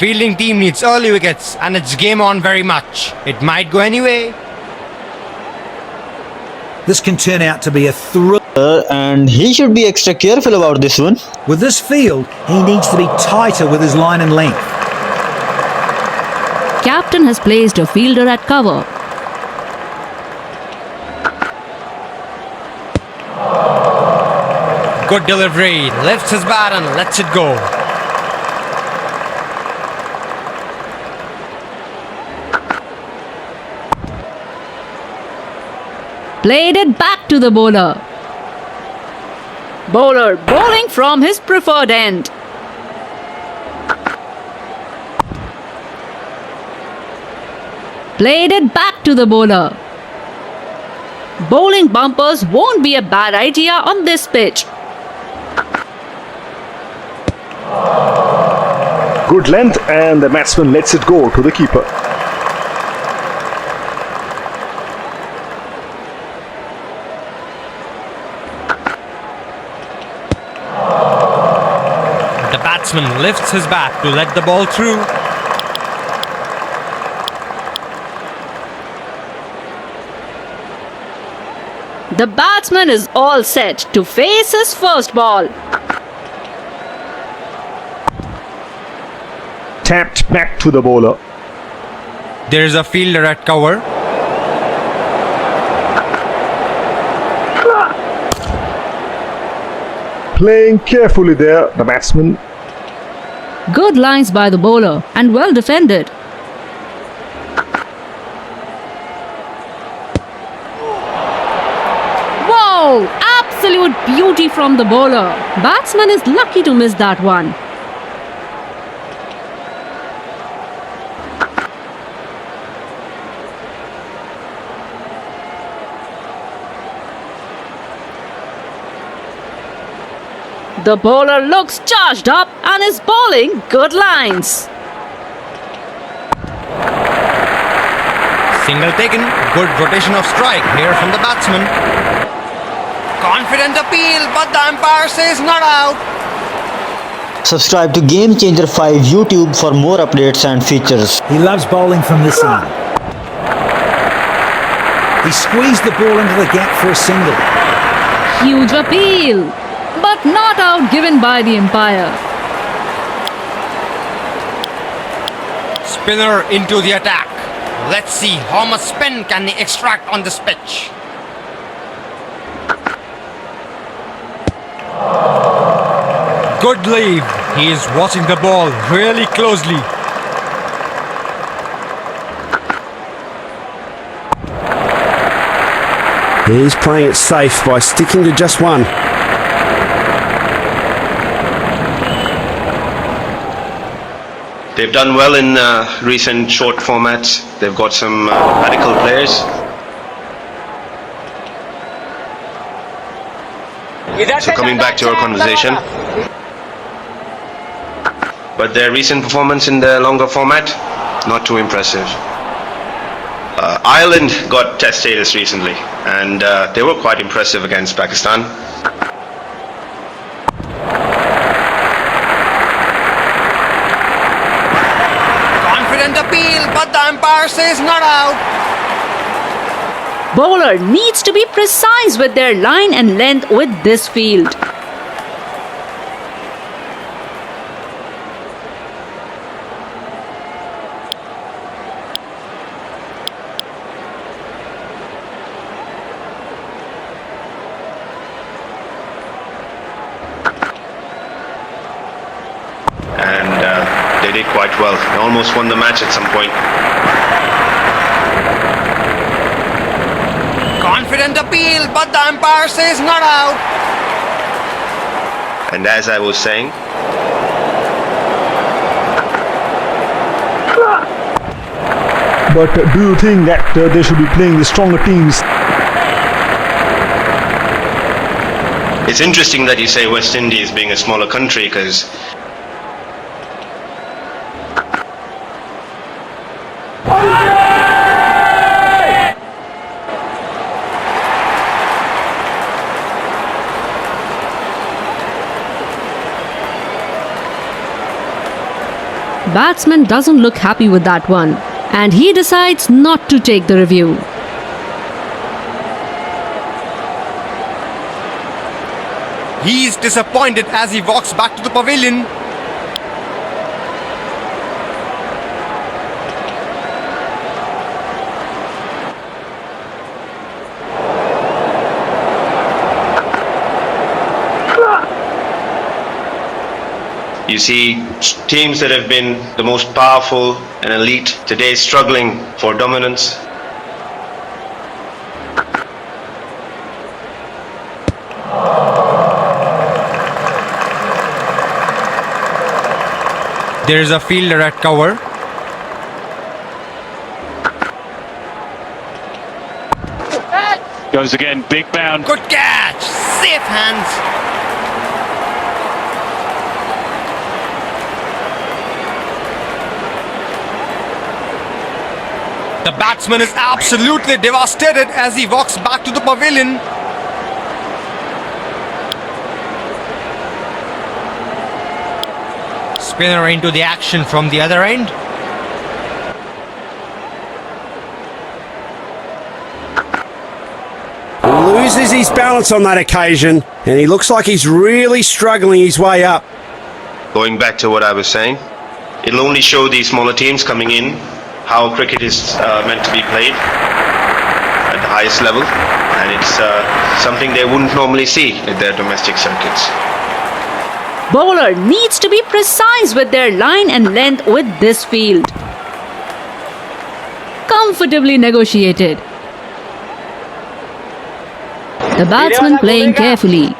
fielding team needs early wickets and it's game on very much. It might go anyway. This can turn out to be a thrill. And he should be extra careful about this one. With this field, he needs to be tighter with his line and length. Captain has placed a fielder at cover. Good delivery. Lifts his bat and lets it go. Played it back to the bowler. Bowler bowling from his preferred end. Played it back to the bowler. Bowling bumpers won't be a bad idea on this pitch. Good length, and the batsman lets it go to the keeper. The batsman lifts his bat to let the ball through. The batsman is all set to face his first ball. Tapped back to the bowler. There is a fielder at cover. Playing carefully there, the batsman. Good lines by the bowler and well defended. Wow! Absolute beauty from the bowler. Batsman is lucky to miss that one. The bowler looks charged up and is bowling good lines. Single taken. Good rotation of strike here from the batsman. Confident appeal, but the umpire says not out. Subscribe to Game Changer 5 YouTube for more updates and features. He loves bowling from this end. He squeezed the ball into the gap for a single. Huge appeal, but not out given by the umpire. Spinner into the attack. Let's see how much spin can he extract on this pitch. Good leave. He is watching the ball really closely. He's playing it safe by sticking to just one. They've done well in recent short formats. They've got some radical players. So coming back to our conversation, but their recent performance in the longer format, not too impressive. Ireland got test status recently, and they were quite impressive against Pakistan. Confident appeal, but the umpire says not out. Bowler needs to be precise with their line and length with this field. And they did quite well. They almost won the match at some point. Confident appeal, but the umpire says not out. And as I was saying, But do you think that they should be playing the stronger teams? it's interesting that you say West Indies being a smaller country, because batsman doesn't look happy with that one, and he decides not to take the review. He's disappointed as he walks back to the pavilion. You see teams that have been the most powerful and elite today struggling for dominance. There is a fielder at cover. Goes again, big bound. Good catch! Safe hands! The batsman is absolutely devastated as he walks back to the pavilion. Spinner into the action from the other end. Loses his balance on that occasion, and he looks like he's really struggling his way up. Going back to what I was saying, it'll only show these smaller teams coming in how cricket is meant to be played at the highest level, and it's something they wouldn't normally see at their domestic circuits. Bowler needs to be precise with their line and length with this field. Comfortably negotiated. The batsman playing carefully.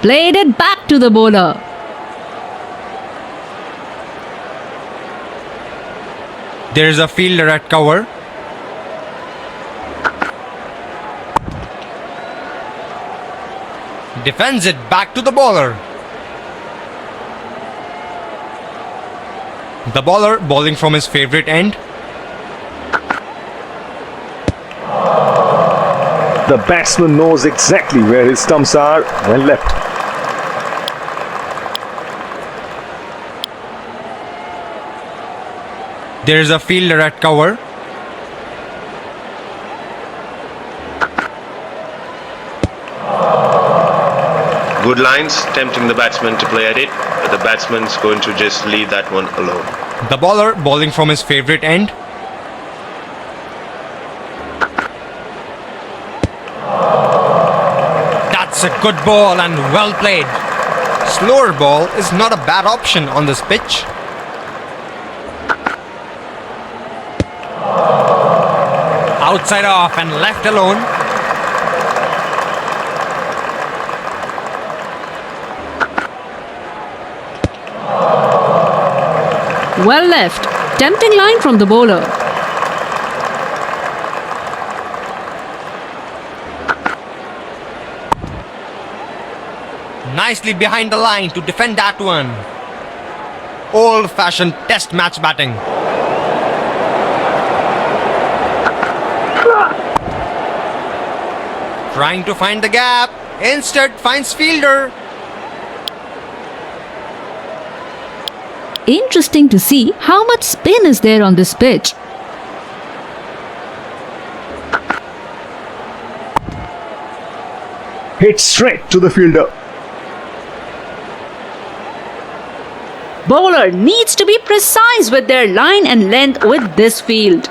Played it back to the bowler. There is a fielder at cover. Defends it back to the bowler. The bowler bowling from his favourite end. The batsman knows exactly where his stumps are when left. There is a fielder at cover. Good lines, tempting the batsman to play at it, but the batsman's going to just leave that one alone. The bowler bowling from his favourite end. That's a good ball and well played. Slower ball is not a bad option on this pitch. Outside off and left alone. Well left. Tempting line from the bowler. Nicely behind the line to defend that one. Old-fashioned test match batting. Trying to find the gap. Instead finds fielder. Interesting to see how much spin is there on this pitch. Hit straight to the fielder. Bowler needs to be precise with their line and length with this field.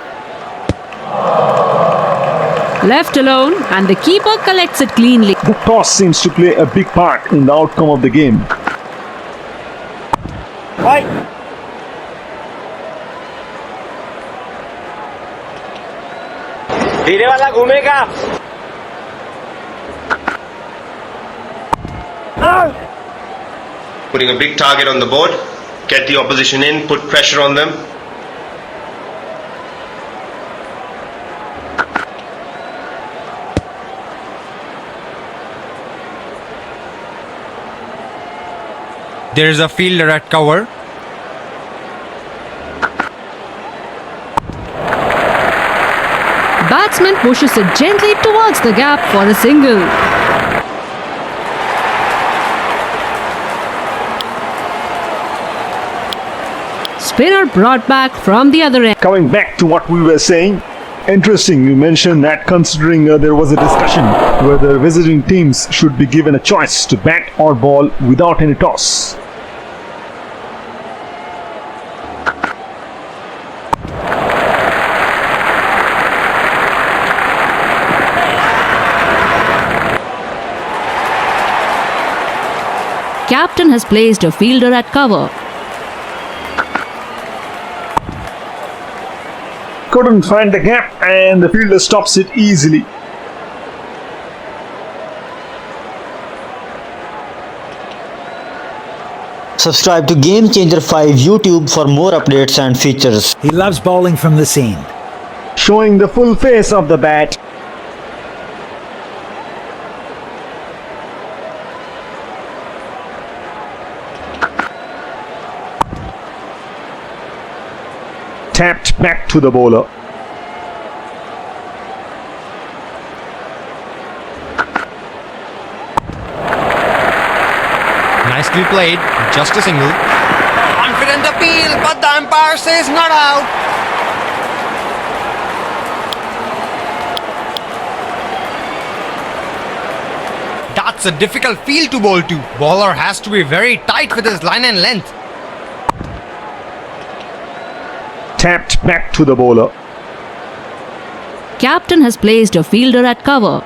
Left alone, and the keeper collects it cleanly. The toss seems to play a big part in the outcome of the game. धीरे वाला घूमेगा. Putting a big target on the board, get the opposition in, put pressure on them. There is a fielder at cover. Batsman pushes it gently towards the gap for a single. Spinner brought back from the other end. Coming back to what we were saying, interesting you mentioned that considering there was a discussion whether visiting teams should be given a choice to bat or ball without any toss. Captain has placed a fielder at cover. Couldn't find the gap and the fielder stops it easily. Subscribe to Game Changer 5 YouTube for more updates and features. He loves bowling from the seam. Showing the full face of the bat. Tapped back to the bowler. Nicely played, just a single. Confident appeal, but the umpire says not out. That's a difficult field to bowl to. Bowler has to be very tight with his line and length. Tapped back to the bowler. Captain has placed a fielder at cover.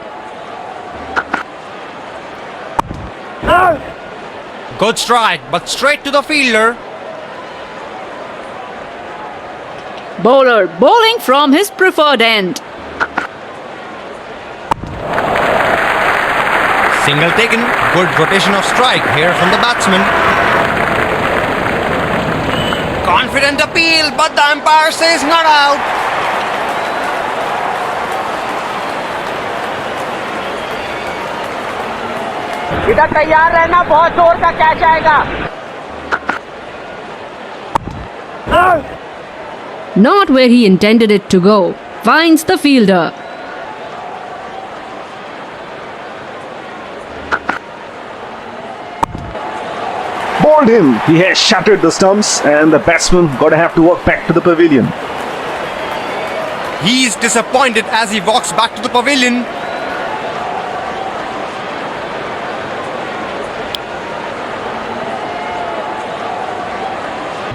Good strike, but straight to the fielder. Bowler bowling from his preferred end. Single taken. Good rotation of strike here from the batsman. Confident appeal, but the umpire says not out. इधर तैयार रहना, बहुत जोर का catch आएगा. Not where he intended it to go. Finds the fielder. Bowled him. He has shattered the stumps and the batsman gotta have to walk back to the pavilion. He's disappointed as he walks back to the pavilion.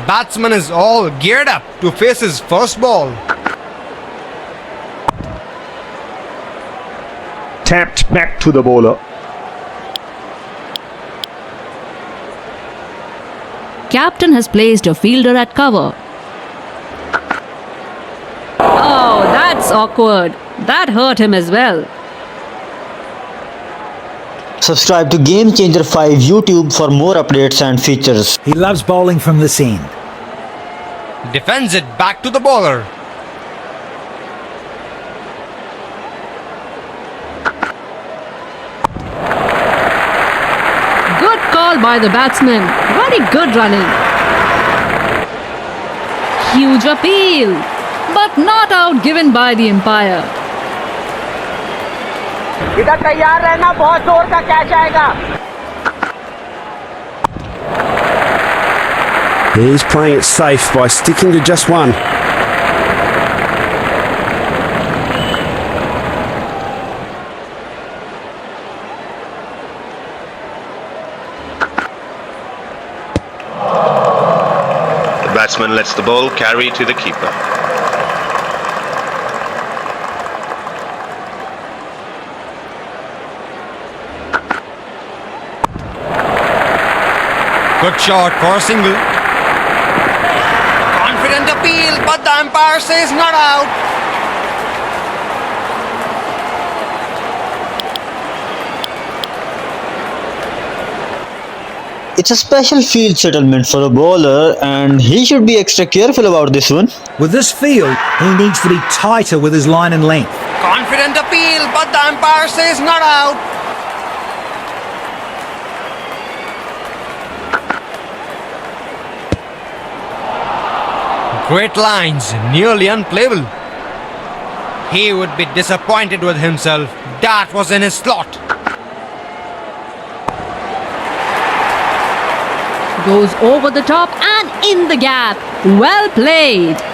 Batsman is all geared up to face his first ball. Tapped back to the bowler. Captain has placed a fielder at cover. Oh, that's awkward. That hurt him as well. Subscribe to Game Changer 5 YouTube for more updates and features. He loves bowling from the seam. Defends it back to the bowler. Good call by the batsman. Very good running. Huge appeal. But not out given by the umpire. इधर तैयार रहना, बहुत जोर का catch आएगा. He's playing it safe by sticking to just one. The batsman lets the ball carry to the keeper. Good shot for a single. Confident appeal, but the umpire says not out. It's a special field settlement for a bowler and he should be extra careful about this one. With this field, he needs to be tighter with his line and length. Confident appeal, but the umpire says not out. Great lines, nearly unplayable. He would be disappointed with himself. That was in his slot. Goes over the top and in the gap. Well played.